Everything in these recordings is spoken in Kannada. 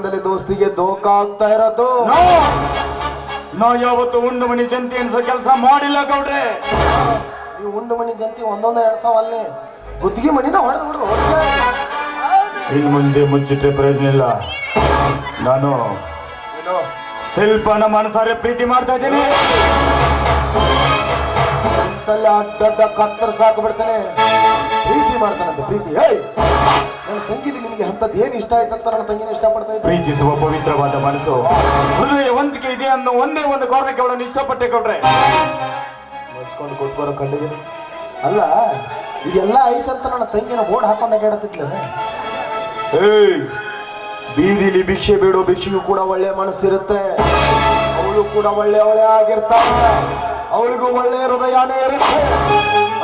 ಸಂದರ್ಭದಲ್ಲಿ ದೋಸ್ತಿಗೆ ದೋಖ ಆಗ್ತಾ ಇರೋದು. ನಾ ಯಾವತ್ತು ಉಂಡು ಮನಿ ಜಂತಿ ಅನ್ಸೋ ಕೆಲಸ ಮಾಡಿಲ್ಲ ಗೌಡ್ರೆ. ನೀವು ಉಂಡು ಮನಿ ಜಂತಿ ಒಂದೊಂದು ಎಡ್ಸವಲ್ಲಿ ಗುತ್ತಿಗೆ ಮನಿನ ಹೊಡೆದು ಇನ್ನು ಮುಂದೆ ಮುಚ್ಚಿಟ್ರೆ ಪ್ರಯೋಜನ ಇಲ್ಲ. ನಾನು ಶಿಲ್ಪನ ಮನಸಾರೆ ಪ್ರೀತಿ ಮಾಡ್ತಾ ಇದ್ದೀನಿ. ಅಡ್ಡ ಕತ್ತರ್ ಸಾಕು ಬಿಡ್ತಾನೆ. ಪ್ರೀತಿ ಮಾಡ್ತಾನಂತ ಪ್ರೀತಿ. ನನ್ನ ತಂಗಿಲಿ ನಿನಗೆ ಅಂತದ್ದು ಏನು ಇಷ್ಟ ಆಯ್ತಂತ ನನ್ನ ತಂಗಿನ ಇಷ್ಟಪಡ್ತಾ ಇದ್ದೆ. ಪ್ರೀತಿಸುವ ಪವಿತ್ರವಾದ ಮನಸ್ಸು, ಹೃದಯ ಹೊಂದಿಕೆ ಇದೆ ಅನ್ನೋ ಒಂದೇ ಒಂದು ಕಾರಣಕ್ಕೆ ಅವಳನ್ನು ಇಷ್ಟಪಟ್ಟೆ ಕೊಟ್ರೆ. ಮುಚ್ಕೊಂಡು ಕೂತ್ಕೋರ ಕಂಡಿದ್ದೀನಿ. ಅಲ್ಲ ಇದೆಲ್ಲ ಐತಂತ ನನ್ನ ತಂಗಿನ ಬೋರ್ಡ್ ಹಾಕೊಂಡ ಅಡ್ಡಾಡತ್ತಿದ್ಲೇನೆ. ಬೀದಿಲಿ ಭಿಕ್ಷೆ ಬೇಡೋ ಭಿಕ್ಷೆಗೂ ಕೂಡ ಒಳ್ಳೆ ಮನಸ್ಸಿರುತ್ತೆ. ಅವಳು ಕೂಡ ಒಳ್ಳೆ ಆಗಿರ್ತಾಳೆ. ಅವಳಿಗೂ ಒಳ್ಳೆ ಹೃದಯನೇ ಇರುತ್ತೆ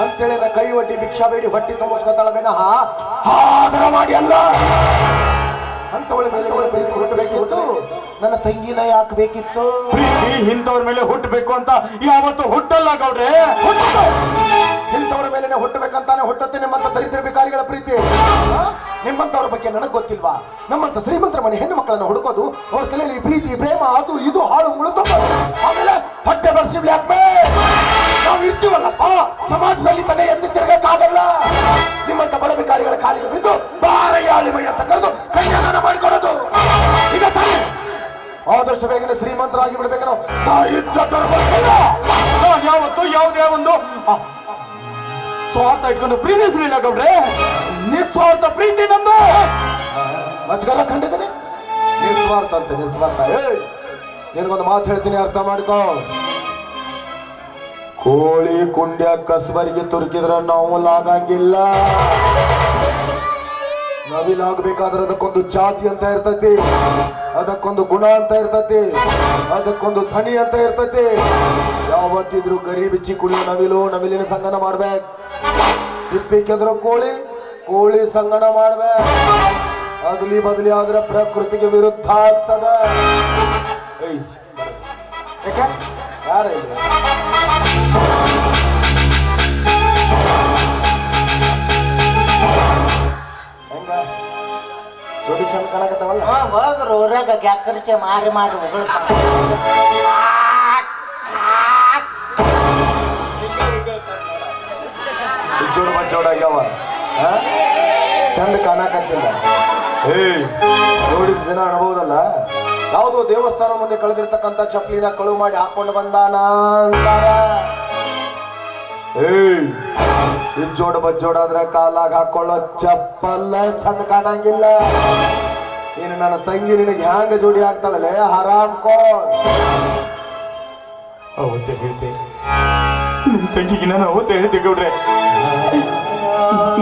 ಅಂತೇಳಿ ನಾ ಕೈ ಒಡ್ಡಿ ಭಿಕ್ಷಾ ಬೇಡಿ ಹೊಟ್ಟಿ ತುಂಬಿಸ್ಕೊತಾಳ ವಿನಃ ಆದರ ಮಾಡಿ ಅಲ್ಲ. ಅಂತವಳ ಮೇಲೆ ಹುಟ್ಟಬೇಕಿತ್ತು. ನನ್ನ ತಂಗಿನ ಯಾಕೆ ಬೇಕಿತ್ತು? ಪ್ರೀತಿ ಇಂಥವ್ರ ಮೇಲೆ ಹುಟ್ಟಬೇಕು ಅಂತ ಯಾವತ್ತು ಹುಟ್ಟಲ್ಲ ಗೌಡ್ರೆ. ಇಂಥವ್ರ ಮೇಲೆ ಹುಟ್ಟಬೇಕಂತಾನೆ ಹುಟ್ಟುತ್ತೆ ನಿಮ್ಮಂತ ದರಿದ್ರ ಭಿಕಾರಿಗಳ ಪ್ರೀತಿ. ನಿಮ್ಮಂತವ್ರ ಬಗ್ಗೆ ನನಗೆ ಗೊತ್ತಿಲ್ವಾ? ನಮ್ಮಂತ ಶ್ರೀಮಂತರ ಮನೆ ಹೆಣ್ಣು ಮಕ್ಕಳನ್ನ ಹುಡುಕೋದು, ಅವ್ರ ತಲೆಯಲ್ಲಿ ಪ್ರೀತಿ ಪ್ರೇಮ ಅದು ಇದು ಹಾಳು ಮುಳುತು, ಆಮೇಲೆ ಹೊಟ್ಟೆ ಬರ್ಸಿ ನಾವು ಇರ್ತೀವಲ್ಲಪ್ಪ ಸಮಾಜದಲ್ಲಿ ತಲೆ ಎತ್ತಿ ತಿರುಗಕ್ಕಾಗಲ್ಲ. ನಿಮ್ಮಂತ ಬಡ ಭಿಕಾರಿಗಳ ಕಾಲಿಗೆ ಬಿದ್ದು ಬಾರಯ್ಯಾಳಿಮೈ ಅಂತ ಕರೆದು ಕನ್ಯಾದಾನ ಮಾಡಿಕೊಡೋದು ಈಗ ತಾನೇ. ಆದಷ್ಟು ಬೇಗನೆ ಶ್ರೀಮಂತರಾಗಿ ಬಿಡ್ಬೇಕು. ನಾವು ಯಾವತ್ತು ಯಾವುದೇ ಒಂದು ಸ್ವಾರ್ಥ ಇಟ್ಕೊಂಡು ಪ್ರೀತಿಸಲಿಲ್ಲ ಗೌಡ್ರೆ. ನಿಸ್ವಾರ್ಥ ಪ್ರೀತಿ ನಮ್ದು. ಮಜ್ಗರ ಕಂಡಿದ್ದೀನಿ. ನಿಸ್ವಾರ್ಥ ಅಂತ ನಿಸ್ವಾರ್ಥ. ನಿನಗೊಂದು ಮಾತು ಹೇಳ್ತೀನಿ, ಅರ್ಥ ಮಾಡ್ಕೋ. ಕೋಳಿ ಕುಂಡ್ಯ ಕಸ್ಬರಿಗೆ ತುರುಕಿದ್ರ ನಾವು ಲಾಗಂಗಿಲ್ಲ. ನವಿಲಾಗಬೇಕಾದ್ರೆ ಅದಕ್ಕೊಂದು ಜಾತಿ ಅಂತ ಇರ್ತೈತಿ, ಅದಕ್ಕೊಂದು ಗುಣ ಅಂತ ಇರ್ತೈತಿ, ಅದಕ್ಕೊಂದು ಧ್ವನಿ ಅಂತ ಇರ್ತೈತಿ. ಯಾವತ್ತಿದ್ರು ಗರಿ ಬಿಚ್ಚಿ ಕುಡಿಯೋ ನವಿಲು ನವಿಲಿನ ಸಂಗನ ಮಾಡ್ಬೇಕು. ತಿಪ್ಪಿ ಕೆದ್ರ ಕೋಳಿ ಸಂಗನ ಮಾಡ್ಬೇಕು. ಅದ್ಲಿ ಬದಲಿ ಆದ್ರೆ ಪ್ರಕೃತಿಗೆ ವಿರುದ್ಧ ಆಗ್ತದ. ಯಾರ ಹೆಂಗ ಜೋಡಿ ಚಂದ ಕಾಣಕತ್ತವಲ್ಲ. ಹೋಗ್ರು ಊರಾಗ ಗ್ಯಾಕರಿಚೆ ಮಾರಿ ಹೊಗಳ್ತಾನ. ಜೋಡಾಗ್ಯಾವ ಚಂದ ಕಾಣಕತ್ತಿಲ್ಲ. ನೋಡಿದ ಜನ ಅನ್ಬಹುದಲ್ಲ, ಯಾವುದೋ ದೇವಸ್ಥಾನ ಮುಂದೆ ಕಳೆದಿರ್ತಕ್ಕಂಥ ಚಪ್ಪಲಿನ ಕಳುವು ಮಾಡಿ ಹಾಕೊಂಡು ಬಂದಾನ ಅಂತಾರ. ಇಜ್ಜೋಡ ಬಜ್ಜೋಡಾದ್ರೆ ಕಾಲಾಗ ಹಾಕೊಳ್ಳೋ ಚಪ್ಪಲ್ಲ ಚಂದ ಕಾಣಂಗಿಲ್ಲ. ನೀನು ನನ್ನ ತಂಗಿ ನಿನಗೆ ಹ್ಯಾಂಗ ಜೋಡಿ ಆಗ್ತಾಳಲೆ ಹರಾಮ್ ಕೋಲ್. ಅವತ್ತೇ ಹೇಳ್ತೆ ನಿನ್ ತಂಗಿಗೆ ನಾನು ಅವತ್ತೇ ಹೇಳ್ತೆ ಗೌಡ್ರೆ,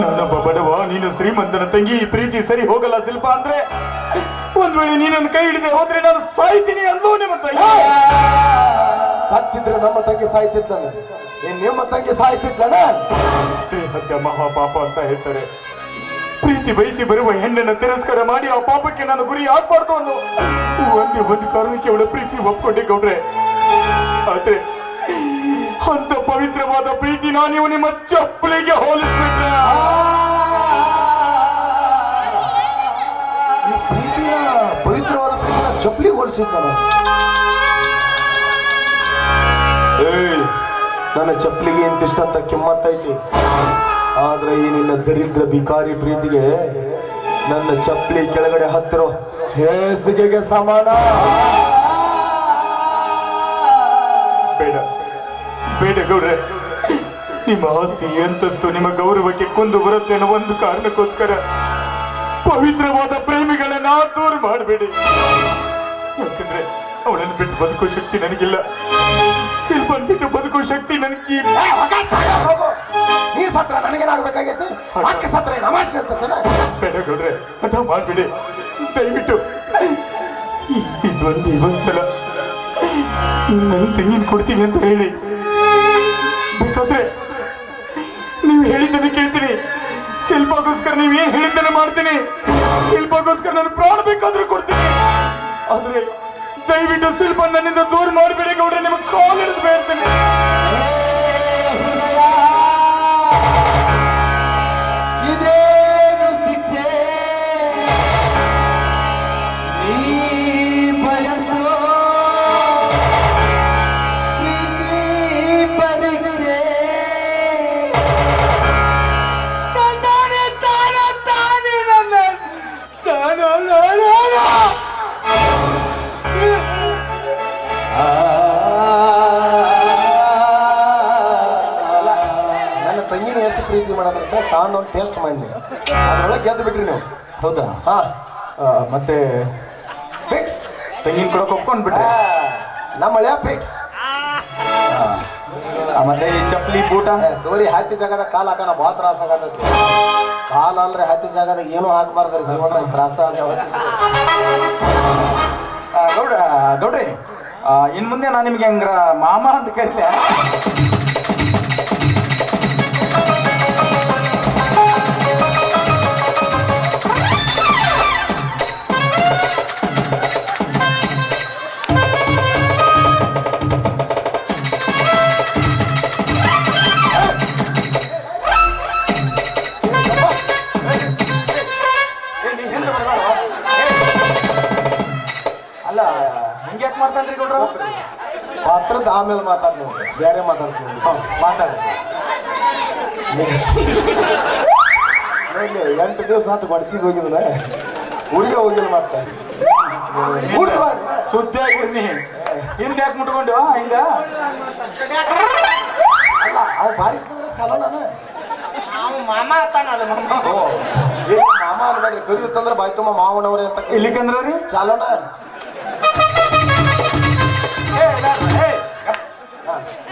ನಾನೊಬ್ಬ ಬಡವ, ನೀನು ಶ್ರೀಮಂತನ ತಂಗಿ, ಈ ಪ್ರೀತಿ ಸರಿ ಹೋಗಲ್ಲ ಶಿಲ್ಪ ಅಂದ್ರೆ ಒಂದ್ ವೇಳೆ ನೀನನ್ನು ಕೈ ಹಿಡಿದೆ ಹೋದ್ರೆ ನಾನು ಸಾಯ್ತೀನಿ ಅಂದ್ಲು ನಿಮ್ಮ ತಂಗಿ. ಸತ್ತಿದ್ರೆ ನಮ್ಮ ತಂಗಿ ಸಾಯ್ತಿದ್ಲನ, ನಿಮ್ಮ ತಂಗಿ ಸಾಯ್ತಿದ್ಲನ? ಹತ್ಯ ಮಹಾಪಾಪ ಅಂತ ಹೇಳ್ತಾರೆ. ಪ್ರೀತಿ ಬಯಸಿ ಬರುವ ಹೆಣ್ಣನ್ನು ತಿರಸ್ಕಾರ ಮಾಡಿ ಆ ಪಾಪಕ್ಕೆ ನಾನು ಗುರಿ ಆಗ್ಬಾರ್ದು ಅನ್ನೋ ಒಂದೇ ಒಂದು ಕಾರಣಕ್ಕೆ ಅವಳ ಪ್ರೀತಿ ಒಪ್ಕೊಂಡೆ ಗೌಡ್ರೆ. ಆದ್ರೆ ಅಂತ ಪವಿತ್ರವಾದ ಪ್ರೀತಿನ ನೀವು ನಿಮ್ಮ ಚಪ್ಪಲಿಗೆ ಹೋಲಿಸ್ಬಿಟ್ರೆ. ಪವಿತ್ರವಾದ ಪ್ರೀತಿನ ಚಪ್ಪಲಿಗೆ ಹೋಲಿಸಿದ್ದ ನನ್ನ ಚಪ್ಪಲಿಗೆ ಇಂತಿಷ್ಟಂತ ಕಿಮ್ಮತ್ತೈತಿ. ಆದ್ರೆ ಈ ನಿನ್ನ ದರಿದ್ರ ಭಿಕಾರಿ ಪ್ರೀತಿಗೆ ನನ್ನ ಚಪ್ಪಲಿ ಕೆಳಗಡೆ ಹತ್ತಿರೋ ಹೇಸಿಗೆಗೆ ಸಮಾನ. ಬೇಡ ಬೇಡ ಗೌಡ್ರೆ, ನಿಮ್ಮ ಆಸ್ತಿ ಅಂತಸ್ತು ನಿಮ್ಮ ಗೌರವಕ್ಕೆ ಕುಂದು ಬರುತ್ತೆ ಅನ್ನೋ ಒಂದು ಕಾರಣಕ್ಕೋಸ್ಕರ ಪವಿತ್ರವಾದ ಪ್ರೇಮಿಗಳನ್ನ ದೂರ ಮಾಡಬೇಡಿ. ಯಾಕಂದ್ರೆ ಅವಳನ್ನು ಬಿಟ್ಟು ಬದುಕೋ ಶಕ್ತಿ ನನಗಿಲ್ಲ, ಶಿಲ್ಪನ್ ಬಿಟ್ಟು ಬದುಕೋ ಶಕ್ತಿ ನನಗೆ. ನೀ ಸತ್ರ ನನಗೇನಾಗಬೇಕಾಗೈತಿ? ಆಕೆ ಸತ್ರ ನಮಾಜ್ ನಿಲ್ತೇನೆ. ಬೇಡ ಗೌಡ್ರೆ, ಹಠ ಮಾಡ್ಬಿಡಿ ದಯವಿಟ್ಟು. ಇದೊಂದ್ಸಲ ನನ್ನ ತೆಂಗಿನ ಕೊಡ್ತೀನಿ ಅಂತ ಹೇಳಿ, ಬೇಕಾದ್ರೆ ನೀವು ಹೇಳಿದ್ದನ್ನು ಕೇಳ್ತೀನಿ. ಶಿಲ್ಪಗೋಸ್ಕರ ನೀವೇನ್ ಹೇಳಿದ್ದನ್ನು ಮಾಡ್ತೀನಿ. ಶಿಲ್ಪಗೋಸ್ಕರ ನಾನು ಪ್ರಾಣ ಬೇಕಾದ್ರೂ ಕೊಡ್ತೀನಿ. ಆದ್ರೆ ದಯವಿಟ್ಟು ಶಿಲ್ಪ ನನ್ನಿಂದ ದೂರ ಮಾಡಬೇಡಿ ಗೌಡ್ರೆ, ನಿಮಗೆ ಕಾಲ್ ಹಿಡಿದು ಬೇಡ್ತೀನಿ. ಇದೇನು ಶಿಕ್ಷೆ ನೀ ಬಯಸೋ ಪ್ರೀತಿ ಪರೀಕ್ಷೆ ತಂದಾನೆ ತಾನ ತಾನೇ ನನ್ನ ತಾನೋ ನನ್ನ ತಂಗಿನ ಎಷ್ಟು ಪ್ರೀತಿ ಮಾಡೋದಂತ ಸಾಂಗ್ ಒಂದು ಟೇಸ್ಟ್ ಮಾಡಿ ಅದ್ರೊಳಗೆ ಗೆದ್ದು ಬಿಟ್ರಿ ನೀವು. ಹೌದಾ? ಹಾ ಮತ್ತೆ ಫಿಕ್ಸ್. ತೆಂಗಿನ ಕೊಡಕ್ ಒಪ್ಕೊಂಡ್ಬಿಟ್ರೆ ನಮ್ಮ ಹಳೆಯ ಫಿಕ್ಸ್. ಮತ್ತೆ ಈ ಚಪ್ಪಲಿ ಬೂಟ ತೋರಿ ಹತ್ತಿ ಜಾಗದಾಗ ಕಾಲು ಹಾಕೋಣ ಭಾಳ ತ್ರಾಸ ಆಗತೈತಿ. ಕಾಲು ಅಲ್ರಿ ಹತ್ತಿ ಜಾಗದಾಗ ಏನೂ ಹಾಕಬಾರ್ದ್ರಿ, ಜೀವನದಾಗ ತ್ರಾಸ ಗೌಡ್ರಿ ಇನ್ ಮುಂದೆ ನಾನು ನಿಮ್ಗೆ ಹಂಗ ಮಾಮ ಅಂತ ಕರಿಲೆ. ಅಲ್ಲ ಹಿಂಗ್ಯಾಕ್ ಮಾಡ್ತಾನ್ರಿ ಗೌಡ್ರ? ಪಾತ್ರದ ಆಮೇಲೆ ಮಾತಾಡ್ತೀನಿ, ಬೇರೆ ಮಾತಾಡ್ತೀನಿ. ಮಾತಾಡ. ನೋಡ್ಲಿ 8 ದಿವಸ ಆತು ಬಡ್ಚಿಗೆ ಹೋಗಿದ್ರೆ ಊರಿಗೆ ಹೋಗಿಲ್ಲ ಮತ್ತೆ ಸುದ್ದಿ ಆಗಿರ್ನಿ ಹಿಂದೆ ಯಾಕೆ ಮುಟ್ಕೊಂಡು ಹಿಂಗ? ಅಲ್ಲ ಅವ್ ಬಾರಿಸಿದ್ರೆ ಚಲೋ ನಾನು ಮಾಮ ಅತ್ತಾನಲ್ಲ ಓ ಏನ್ ಮಾಮ ಅನ್ಬೇಡ್ರಿ, ಕರಿಯುತ್ತಂದ್ರೆ ಬಾಯ್ ತುಂಬ ಮಾವನವ್ರೆ ಅಂತ ಇಲ್ಲಿಕಂದ್ರ ರೀ ಚಾಲೋಣ.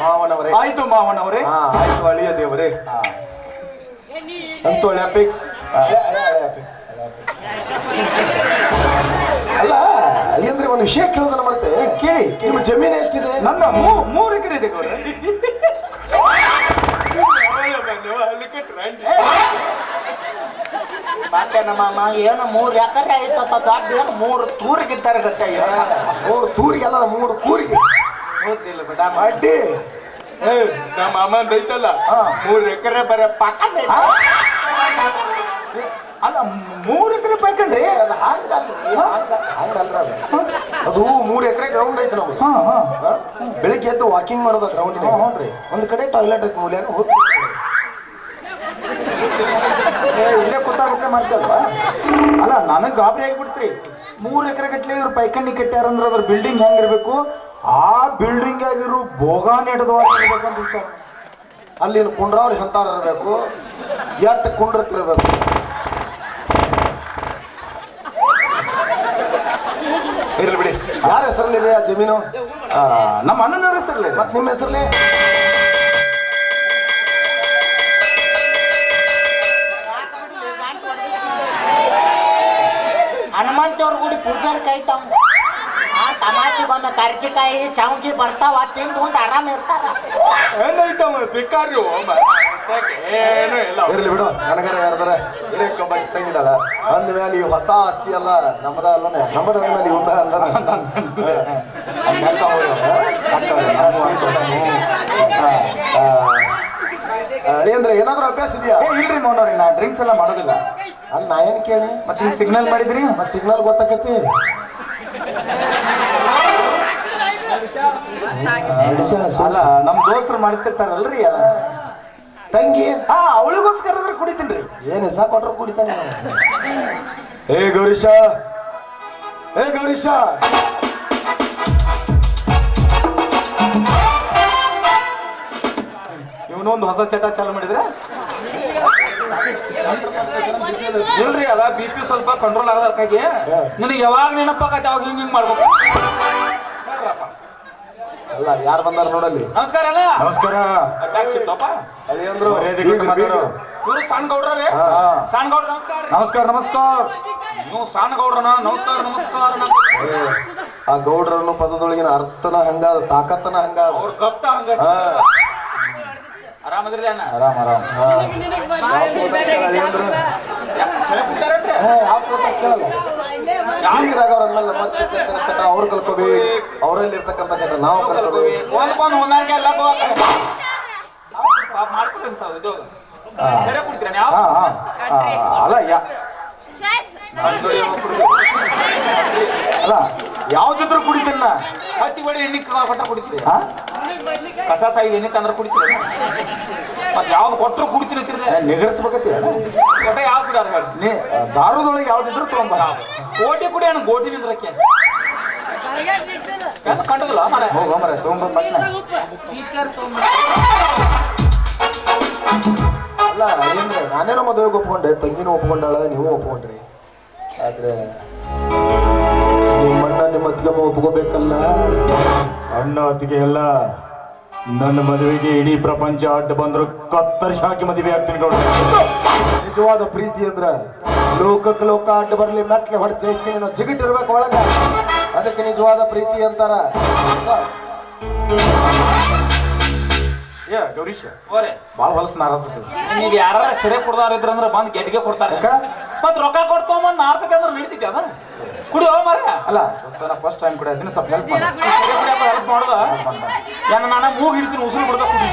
ಮಾವನವರೇ ಆಯ್ತು ಮಾವನವ್ರೆ. ಹಾ ಆಯ್ತು ಅಳಿಯ ದೇವರೇ ಅಂತೂ ಹಳೆಯ ಫಿಕ್ಸ್. ಅಲ್ಲ ಅಳಿಯಂದ್ರೆ ಒಂದು ವಿಷಯ ಕೇಳೋದನ್ನ ಮತ್ತೆ ಕೇಳಿ. ನಿಮ್ಮ ಜಮೀನು ಎಷ್ಟಿದೆ? ನನ್ನ 3 ಎಕರೆ ಇದೆ ಗೌಡ್ರ. ಮಾಮ ಏನು 3 ಎಕರೆ ಆಯ್ತಪ್ಪ, ದೊಡ್ಡ ಏನು 3 ತೂರಿಗಿದ್ದಾರೆ ಗಟ್ಟ. 3 ತೂರಿಗೆಲ್ಲ 3 ಕೂರಿಗೆ ಗೊತ್ತಿಲ್ಲ ಬಿಡ ಅಡ್ಡಿ. ನಮ್ಮ ಅಮ್ಮ ಐತಲ್ಲ 3 ಎಕರೆ ಬರ ಪಾಕ. ಅಲ್ಲ 3 ಎಕರೆ ಪೈಕಂಡ್ರಿ? ಅದು ಹಂಗಲ್ರಿ, ಹಂಗಲ್ರ ಅದು 3 ಎಕರೆ ಗ್ರೌಂಡ್ ಐತಿ ನಮ್ಗೆ. ಬೆಳಿಗ್ಗೆ ಎದ್ದು ವಾಕಿಂಗ್ ಮಾಡೋದ ಗ್ರೌಂಡ್ ನೋಡ್ರಿ. ಒಂದ್ ಕಡೆ ಟಾಯ್ಲೆಟ್ ಐತಿ ಮೂಲ್ಯಾಗ ಹೋಗಿ ಇಲ್ಲೇ ಕೂತಾಬಿಟ್ರೆ ಮಾಡ್ತಲ್ವಾ? ಅಲ್ಲ ನನಗೆ ಗಾಬರಿ ಆಗಿಬಿಡ್ತ್ರಿ. 3 ಎಕರೆ ಗಟ್ಲೆ ಇವ್ರು ಪೈಕಣ್ಣಿ ಕಟ್ಟ್ಯಾರಂದ್ರೆ ಅದ್ರ ಬಿಲ್ಡಿಂಗ್ ಹೆಂಗಿರ್ಬೇಕು? ಆ ಬಿಲ್ಡಿಂಗ್ ಆಗಿರೋ ಬೋಗಾನ್ ಹಿಡಿದವಾಗಬೇಕಂತ ವಿಚಾರ. ಅಲ್ಲಿನ ಕುಂಡ್ರವ್ರು ಎಂತಾರ ಇರ್ಬೇಕು, ಎಟ್ಟು ಕುಂಡ್ರತಿರ್ಬೇಕು. ಇರ್ಲಿ ಬಿಡಿ. ಯಾರ ಹೆಸರಲ್ಲಿದೆ ಆ ಜಮೀನು? ನಮ್ಮ ಅಣ್ಣನವ್ರ ಹೆಸರಲ್ಲೇ. ಮತ್ ನಿಮ್ಮ ಹೆಸರಲ್ಲಿ? ಹನುಮಂತವ್ರ ಗುಡಿ ಪೂಜಾರಿ ಕಾಯ್ತಾವ. ಆ ತಮಾಷೆಗೊಮ್ಮೆ ಕರ್ಜಿಕಾಯಿ ಶಾವ್ಗಿ ಬರ್ತಾವ, ತಿಂದು ಉಂಡು ಆರಾಮ ಇರ್ತಾರ. ಏನಾಯ್ತಮ್ಮ ಬೇಕಾರಿ ಏನು ಇಲ್ಲ. ಇರ್ಲಿ ಬಿಡು, ನನಗರ ಯಾರ್ದಾರ ಹಿರೇಕೊಬ್ಬ ತಂಗಿದಾಳ ಅಂದ ಮೇಲೆ ಈ ಹೊಸ ಆಸ್ತಿ ಅಲ್ಲ ನಮ್ಮದ ಅಲ್ಲನೆ, ನಮ್ಮದ ಅಂದ ಮೇಲೆ ಇವಂದ ಅಲ್ಲ. ಅಳಿಯಂದ್ರೆ ಏನಾದ್ರೂ ಅಭ್ಯಾಸ ಇದೆಯಾ? ಇಲ್ರಿ ಮೌನವ್ರಿ, ನಾ ಡ್ರಿಂಕ್ಸ್ ಎಲ್ಲ ಮಾಡೋದಿಲ್ಲ. ಅಲ್ಲಿ ನಾ ಏನ್ ಕೇಳಿ ಮತ್ತೆ ಹಿಂಗ್ ಸಿಗ್ನಲ್ ಮಾಡಿದ್ರಿ? ಮತ್ತೆ ಸಿಗ್ನಲ್ ಗೊತ್ತಾಕತಿ. ಅಲ್ಲ ನಮ್ ದೋಸ್ತರು ಮಾಡ್ತಿರ್ತಾರಲ್ರಿ ತಂಗಿ. ಅವಳಿಗೋಸ್ಕರ ಕುಡಿತೀನಿ. ಏನ್ ಹೆಸ ಕೊಟ್ರು ಕುಡಿತಾನೆ. ಏ ಗೌರೀಶ, ಏ ಗೌರೀಶ, ಇವನೊಂದು ಹೊಸ ಚಟ ಚಾಲು ಮಾಡಿದ್ರೆ ಇಲ್ರಿ ಅದ BP ಸ್ವಲ್ಪ ಕಂಟ್ರೋಲ್ ಆಗದಕ್ಕಾಗಿ ನಿನಗೆ ಯಾವಾಗ ನೆನಪಾಗತ್ತೆ ಅವಾಗ ಹಿಂಗ್ ಮಾಡ್ಬೇಕು. ಅಲ್ಲ ಯಾರು ಬಂದಾರ ನೋಡಲ್ಲಿ. ನಮಸ್ಕಾರ ಅಲ್ಲ. ನಮಸ್ಕಾರ. ಅದೇಂದ್ರು ಇವರು ಸಣ್ಣ ಗೌಡ್ರೇ. ಸಣ್ಣ ಗೌಡ್ರ ನಮಸ್ಕಾರ. ನಮಸ್ಕಾರ ನಮಸ್ಕಾರ. ನೀವು ಸಣ್ಣ ಗೌಡ್ರನ? ನಮಸ್ಕಾರ ನಮಸ್ಕಾರ. ಆ ಗೌಡ್ರನ್ನು ಪದದೊಳಗಿನ ಅರ್ಥನ ಹಂಗಾದ, ತಾಕತ್ತನ ಹಂಗಾದ. ಅವ್ರ ಕಪ್ತ ಹಂಗ. ಆರಾಮದ್ರಿ ಅಣ್ಣ? ಆರಾಮ್ ಆರಾಮ್. ಈಗಿರಾಗವ್ರನ್ನೆಲ್ಲ ಮತ್ತೆ ಚಟ ಅವ್ರು ಕಲ್ಕೋಬೇಕು, ಅವರಲ್ಲಿ ಇರ್ತಕ್ಕಂಥ ಚಟ ನಾವು ಕಲ್ಕೋಬೇಕು. ಒಂದ್ಕೊಂದು ಹೊಂದಾಣಿಕೆ ಎಲ್ಲ ಮಾಡ್ಕೊಳ್ತಾವ ಇದು ಸರಿ ಕೊಡ್ತೀರ. ಅಲ್ಲ ಅಲ್ಲ ಯಾವ್ದಿದ್ರು ಕುಡಿತೇನ ಹತ್ತಿ ಬಡಿ ಎಣ್ಣೆ ಕೊಟ್ಟ ಕುಡಿತೀರಿ ಹಾ ಕಸ ಸಾಯಿದ ಎಣ್ಣೆ ತಂದ್ರೆ ಕುಡಿತೀರಿ ಮತ್ತೆ ಯಾವ್ದು ಕೊಟ್ಟರು ಕುಡಿತೀನಿ ನಿಗರ್ಸ್ಬೇಕತಿ ಒಟ್ಟ ಯಾವ್ದು ಕುಡಿಯಾರ ಹೇಳಿ ನೀ ದಾರುದೊಳಗೆ ಯಾವ್ದಿದ್ರು ತಗೊಂಬ ಗೋಟಿ ಕುಡಿ ಅಣ್ಣ ಗೋಟಿ ನಿಂದ್ರಕ್ಕೆ ಯಾಕೆ ಕಂಡದಲ್ಲ ಮರ ಹೋಗೋ ಮರ ತಗೊಂಬ ಪಟ್ನ ಅಲ್ಲ ಏನ್ರಿ ನಾನೇನೋ ಮದುವೆಗೆ ಒಪ್ಕೊಂಡೆ ತಂಗಿನೂ ಒಪ್ಕೊಂಡಾಳ ನೀವು ಒಪ್ಕೊಂಡ್ರಿ ಆದ್ರೆ ನಿಮ್ಮಣ್ಣ ನಿಮ್ಮ ಅತ್ತಿಗೆಮ್ಮ ಒಪ್ಕೋಬೇಕಲ್ಲ. ಅಣ್ಣ ಅತ್ತಿಗೆ ಎಲ್ಲ ನನ್ನ ಮದುವೆಗೆ ಇಡೀ ಪ್ರಪಂಚ ಅಡ್ಡ ಬಂದ್ರು ಕತ್ತರಿಸಿ ಹಾಕಿ ಮದುವೆ ಆಗ್ತೀನಿ ನೋಡ್ರಿ. ನಿಜವಾದ ಪ್ರೀತಿ ಅಂದ್ರ ಲೋಕಕ್ಕೆ ಲೋಕ ಅಡ್ಡ ಬರ್ಲಿ ಮೆಟ್ಲೆ ಹೊಡೆದು ಜಯಿಸ್ತೀನಿ ನಾವು ಜಿಗಿಟ್ಟಿರ್ಬೇಕು ಒಳಗ, ಅದಕ್ಕೆ ನಿಜವಾದ ಪ್ರೀತಿ ಅಂತಾರ. ಏ ಗೌರೀಶ ಹೋರೆ ಭಾಳ ಹೊಲಸು ನಾರತ್ತದ ಈಗ ಯಾರ ಸೆರೆ ಕೊಡ್ದಾರ ಇದ್ರಂದ್ರ ಬಂದ್ ಗೆಡ್ಗೆ ಕೊಡ್ತಾರೆ ಮತ್ ರೊಕ್ಕ ಕೊಡ್ತೊಂಬಂದ್ ನಾರ್ತಕ್ಕೆ ಅಂದ್ರೆ ನಡೀತೈತಿ ಅದ ಕುಡಿ ಹೋಗ ಮರ ಅಲ್ಲ ದೋಸ್ತ ಫಸ್ಟ್ ಟೈಮ್ ಕೂಡ ಅದನ್ನ ಸ್ವಲ್ಪ ಹೆಲ್ಪ್ ಮಾಡಿ ಸೆರೆ ಕುಡಿಯಕ್ಕೆ ಹೆಲ್ಪ್ ಮಾಡುದ ಏನ ನಾನು ಮೂಗ್ ಹಿಡ್ತೀನಿ ಉಸಿರು ಬಿಡ್ದ ಕುಡಿ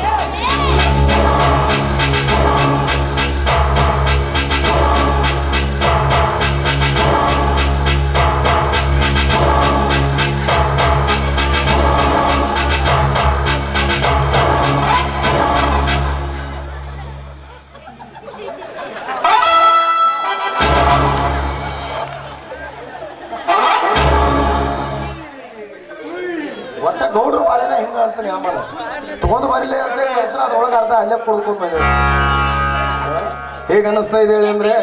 ಒಟ್ಟ ಗೌಡ್ರು ಬಾಳೆನ ಹಿಂಗ ಅಂತಾನೆ ಆಮೇಲೆ ತಗೊಂಡ್ ಬರಲಿ ಅಂತ ಹೆಸರು ಅದ್ರೊಳಗೆ ಅರ್ಧ ಅಲ್ಲೇ ಕುಡ್ಕೊಂಡ್ ಬಂದ. ಹೇಗ ಅನಿಸ್ತಾ ಇದೆ ಹೇಳಿ ಅಂದ್ರೆ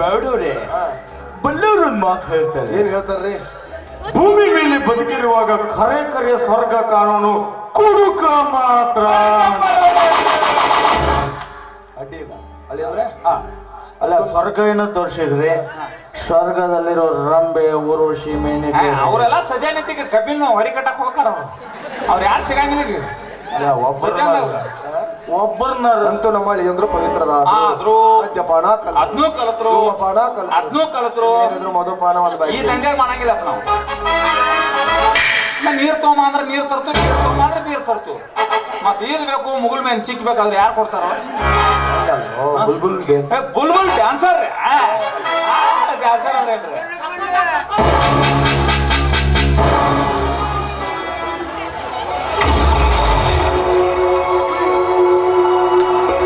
ಬೇಡವ್ರೆ ಬಲ್ಲವ್ರು ಒಂದು ಮಾತು ಹೇಳ್ತಾರೆ. ಏನ್ ಹೇಳ್ತಾರ್ರಿ? ಭೂಮಿ ಮೇಲೆ ಬದುಕಿರುವಾಗ ಕರೆ ಕರೆಯ ಸ್ವರ್ಗ ಕಾನೂನು ಕುಡುಕ ಮಾತ್ರ. ಅಡ್ಡಿ ಇಲ್ಲ ಅಲ್ಲಿ ಅಂದ್ರೆ ಅಲ್ಲ ಸ್ವರ್ಗ ಏನೋ ತೋರಿಸಿದ್ರಿ, ಸ್ವರ್ಗದಲ್ಲಿರೋ ರಂಬೆ ಊರ್ವಶಿ ಮೇನಿಗೆ ಅವರೆಲ್ಲ ಸಜಾ ನಿಂತಿಗೆ ಕಬ್ಬಿನ ಹೊರಿ ಕಟ್ಟಕ್ ಹೋಗ್ತಾರ ಅವ್ರು ಯಾರು ಸಿಗಂಗಿಲ್ಲ ಈಗ ಒಬ್ಬರನ್ನ ಅಂತೂ ನಮ್ಮಳಿ ಅಂದ್ರು ಪವಿತ್ರರಾದ ಆದ್ರೂ ಮದ್ಯಪಾನ ಅದ್ನೂ ಕಲತ್ರು ಧೂಮಪಾನ ಅದ್ನೂ ಕಲತ್ರು ಏನಿದ್ರು ಮಧುಪಾನ ಒಂದು ಈ ದಂಗೆ ಮಾಡಂಗಿಲ್ಲಪ್ಪ ನಾವು ನೀರ್ ತಗೊಂಬ ಅಂದ್ರೆ ನೀರ್ ತರ್ತು ನೀರ್ ತಗೊಂಬ ಅಂದ್ರೆ ನೀರ್ ತರ್ತು ಮತ್ ಈದ್ ಬೇಕು ಮುಗುಲ್ ಮೇಲೆ ಚಿಕ್ಬೇಕಾದ್ರೆ ಯಾರು ಕೊಡ್ತಾರ ಬುಲ್ಬುಲ್ ಬುಲ್ಬುಲ್ ಡ್ಯಾನ್ಸರ್ ಡ್ಯಾನ್ಸರ್